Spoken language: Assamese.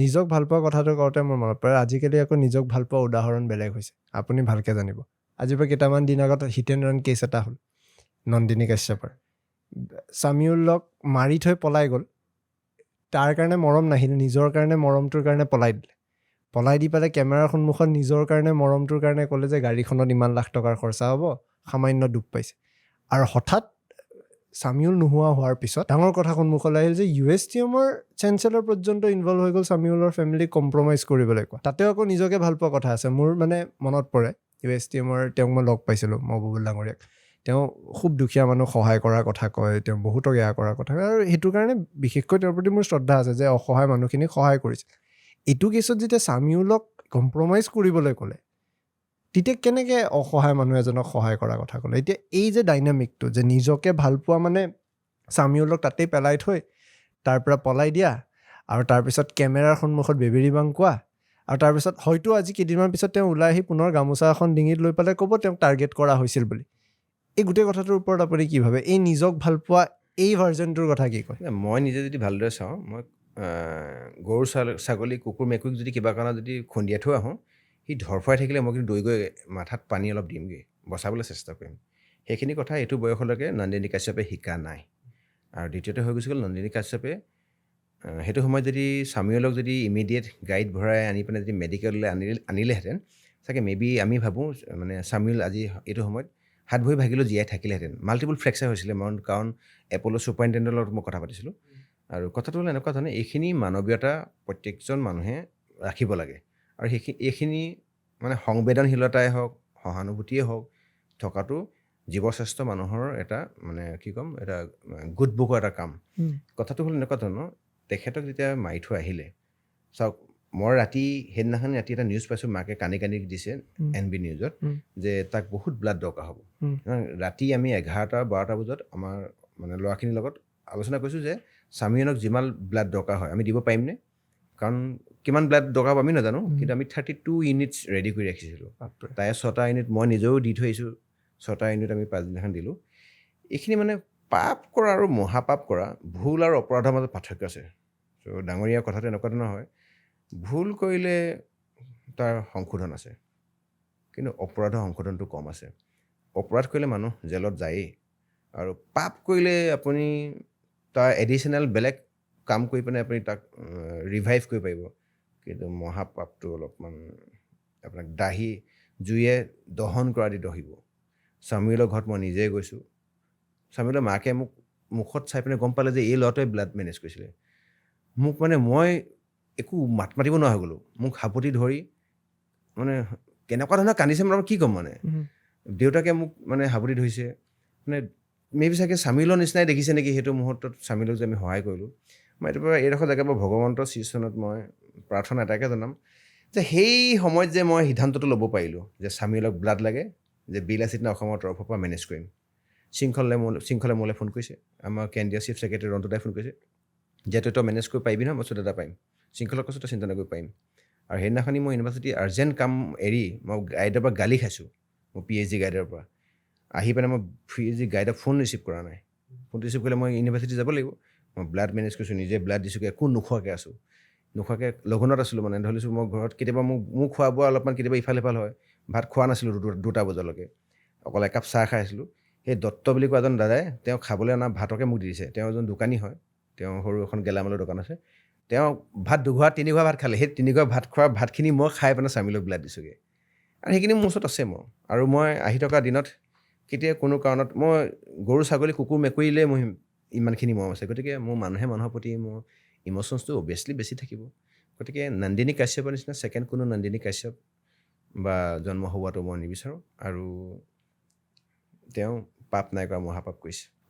নিজক ভাল পোৱা কথাটো কওঁতে মোৰ মনত পৰে আজিকালি আকৌ নিজক ভাল পোৱা উদাহৰণ বেলেগ হৈছে আপুনি ভালকৈ জানিব আজিৰ পৰা কেইটামান দিন আগত হিট এণ্ড ৰাণ কেছ এটা হ'ল নন্দিনী কাশ্যপৰ চামিউলক মাৰি থৈ পলাই গ'ল তাৰ কাৰণে মৰম নাহিল নিজৰ কাৰণে মৰমটোৰ কাৰণে পলাই দিলে পলাই দি পেলাই কেমেৰাৰ সন্মুখত নিজৰ কাৰণে মৰমটোৰ কাৰণে ক'লে যে গাড়ীখনত ইমান লাখ টকাৰ খৰচা হ'ব সামান্য দুখ পাইছে আৰু হঠাৎ চামিউল নোহোৱা হোৱাৰ পিছত ডাঙৰ কথা সন্মুখলৈ আহিল যে USTMৰ চেঞ্চেলৰ পৰ্যন্ত ইনভলভ হৈ গ'ল চামিউলৰ ফেমিলিক কম্প্ৰমাইজ কৰিবলৈ কোৱা তাতেও আকৌ নিজকে ভাল পোৱা কথা আছে মোৰ মানে মনত পৰে USTMৰ তেওঁক মই লগ পাইছিলোঁ মহবুবুল ডাঙৰীয়াক তেওঁ খুব দুখীয়া মানুহ সহায় কৰাৰ কথা কয় তেওঁ বহুতক এয়া কৰাৰ কথা কয় আৰু সেইটো কাৰণে বিশেষকৈ তেওঁৰ প্ৰতি মোৰ শ্ৰদ্ধা আছে যে অসহায় মানুহখিনিক সহায় কৰিছে এইটো কেছত যেতিয়া চামিউলক কম্প্ৰমাইজ কৰিবলৈ ক'লে তেতিয়া কেনেকৈ অসহায় মানুহ এজনক সহায় কৰাৰ কথা ক'লে এতিয়া এই যে ডাইনামিকটো যে নিজকে ভাল পোৱা মানে চামিউলক তাতেই পেলাই থৈ তাৰ পৰা পলাই দিয়া আৰু তাৰপিছত কেমেৰাৰ সন্মুখত বেবেৰী বাং কোৱা আৰু তাৰপিছত হয়তো আজি কেইদিনমান পিছত তেওঁ ওলাই আহি পুনৰ গামোচা এখন ডিঙিত লৈ পেলাই ক'ব তেওঁক টাৰ্গেট কৰা হৈছিল বুলি এই গোটেই কথাটোৰ ওপৰত আপুনি কি ভাবে এই নিজক ভাল পোৱা এই ভাৰ্জনটোৰ কথা কি কয় মই নিজে যদি ভালদৰে চাওঁ মই গৰু ছাগলী কুকুৰ মেকুৰীক যদি কিবা কাৰণত যদি খুন্দিয়াই থৈ আহোঁ সি ধৰফৰাই থাকিলে মই কিন্তু দৈ গৈ মাথাত পানী অলপ দিমগৈ বচাবলৈ চেষ্টা কৰিম সেইখিনি কথা এইটো বয়সলৈকে নন্দিনী কাশ্যপে শিকা নাই আৰু দ্বিতীয়তে হৈ গৈছিল নন্দিনী কাশ্যপে সেইটো সময়ত যদি চামিউলক যদি ইমিডিয়েট গাড়ীত ভৰাই আনি পেলাই যদি মেডিকেললৈ আনিলেহেঁতেন চাগে মেবি আমি ভাবোঁ মানে চামিউল আজি এইটো সময়ত হাত ভৰি ভাগিলেও জীয়াই থাকিলেহেঁতেন মাল্টিপুল ফ্ৰেকচাৰ হৈছিলে কাৰণ এপ'ল' ছুপাৰিণ্টেণ্ডেণ্টৰ লগত মই কথা পাতিছিলোঁ আৰু কথাটো হ'ল এনেকুৱা ধৰণে এইখিনি মানৱীয়তা প্ৰত্যেকজন মানুহে ৰাখিব লাগে আৰু এইখিনি মানে সংবেদনশীলতাই হওক সহানুভূতিয়ে হওক থকাটো জীৱশ্ৰেষ্ঠ মানুহৰ এটা মানে কি ক'ম এটা গুড বুকৰ এটা কাম কথাটো হ'ল এনেকুৱা ধৰণৰ তেখেতক যেতিয়া মাৰি থৈ আহিলে চাওক মই সেইদিনাখন ৰাতি এটা নিউজ পাইছোঁ মাকে কানি দিছে NB নিউজত যে তাক বহুত ব্লাড দৰকাৰ হ'ব ৰাতি আমি 11-12 বজাত আমাৰ মানে ল'ৰাখিনিৰ লগত আলোচনা কৰিছোঁ যে চামিউলক যিমান ব্লাড দৰকাৰ হয় আমি দিব পাৰিমনে কাৰণ কিমান ব্লাড দৰকাৰ হ'ব আমি নাজানো কিন্তু আমি 32 ইউনিটছ ৰেডি কৰি ৰাখিছিলোঁ তাই 6টা ইউনিট মই নিজেও দি থৈ আহিছোঁ 6টা ইউনিট আমি পাছদিনাখন দিলোঁ এইখিনি মানে পাপ কৰা আৰু মহাপাপ কৰা ভুল আৰু অপৰাধৰ মাজত পাৰ্থক্য আছে চ' ডাঙৰীয়া কথাটো এনেকুৱা ধৰণৰ হয় ভুল কৰিলে তাৰ সংশোধন আছে কিন্তু অপৰাধৰ সংশোধনটো কম আছে অপৰাধ কৰিলে মানুহ জেলত যায়েই আৰু পাপ কৰিলে আপুনি তাৰ এডিশ্যনেল বেলেগ কাম কৰি পিনে আপুনি তাক ৰিভাইভ কৰিব পাৰিব কিন্তু মহাপাপটো অলপমান আপোনাক জুয়ে দহন কৰা দি দহিব চামিউলৰ ঘৰত মই নিজে গৈছোঁ চামিউলৰ মাকে মোক মুখত চাই পিনে গম পালে যে এই ল'ৰাটোৱে ব্লাড মেনেজ কৰিছিলে মোক মানে মই একো মাত মাতিব নোৱাৰা হৈ গ'লোঁ মোক সাপতি ধৰি মানে কেনেকুৱা ধৰণৰ কান্দিছে মানে কি ক'ম মানে দেউতাকে মোক মানে সাপতি ধৰিছে মানে মেবি চাগে চামিউলৰ নিচিনাই দেখিছে নেকি সেইটো মুহূৰ্তত চামিউলক যে আমি সহায় কৰিলোঁ মই এইটো পৰা এইডোখৰ জেগাৰ পৰা ভগৱন্তৰ শ্ৰীচৰণত মই প্ৰাৰ্থনা এটাকে জনাম যে সেই সময়ত যে মই সিদ্ধান্তটো ল'ব পাৰিলোঁ যে চামিউলক ব্লাড লাগে যে বিলাসিতা অসমৰ তৰফৰ পৰা মেনেজ কৰিম শৃংখলে মোলৈ ফোন কৰিছে আমাৰ কেন্দ্ৰীয় চিফ ছেক্ৰেটাৰী ৰন্তুদাই ফোন কৰিছে যে তই মেনেজ কৰি পাৰিবি নহয় মই দাদা পাৰিম শৃংখলক কৈছোঁ তই চিন্তা নকৰিব পাৰিম আৰু সেইদিনাখনি মই ইউনিভাৰ্চিটি আৰ্জেণ্ট কাম এৰি মই গাইডৰ পৰা গালি খাইছোঁ মোৰ PhD গাইডৰ পৰা আহি পেলাই মই PhD গাইডক ফোন ৰিচিভ কৰা নাই ফোন ৰিচিভ কৰিলে মই ইউনিভাৰ্চিটি যাব লাগিব মই ব্লাড মেনেজ কৰিছোঁ নিজে ব্লাড দিছোঁ একো নোখোৱাকৈ আছোঁ লঘোণত আছিলোঁ মানে ধৰিছোঁ মই ঘৰত কেতিয়াবা মোক খোৱা বোৱা অলপমান কেতিয়াবা ইফাল সিফাল হয় ভাত খোৱা নাছিলোঁ 2টা বজালৈকে অকল একাপ চাহ খাই আছিলোঁ সেই দত্ত বুলি কোৱা এজন দাদাই তেওঁ খাবলৈ অনা ভাতকে মোক দি দিছে তেওঁ এজন দোকানী হয় তেওঁ সৰু এখন গেলামালৰ দোকান আছে তেওঁ ভাত 2 ঘৰা 3 ঘৰা ভাত খালে সেই 3 ঘৰা ভাত খোৱা ভাতখিনি মই খাই পেলাই চামিউলক ব্লাড দিছোঁগৈ আৰু সেইখিনি মোৰ ওচৰত আছে আৰু মই আহি থকা দিনত কেতিয়া কোনো কাৰণত মই গৰু ছাগলী কুকুৰ মেকুৰীলৈ মই ইমানখিনি মৰম আছে গতিকে মোৰ মানুহৰ প্ৰতি মোৰ ইম'শ্যনছটো অভিয়াছলি বেছি থাকিব গতিকে নন্দিনী কাশ্যপৰ নিচিনা ছেকেণ্ড কোনো নন্দিনী কাশ্যপ বা জন্ম হোৱাটো মই নিবিচাৰোঁ আৰু তেওঁ পাপ নাই কৰা মহাপাপ কৰিছে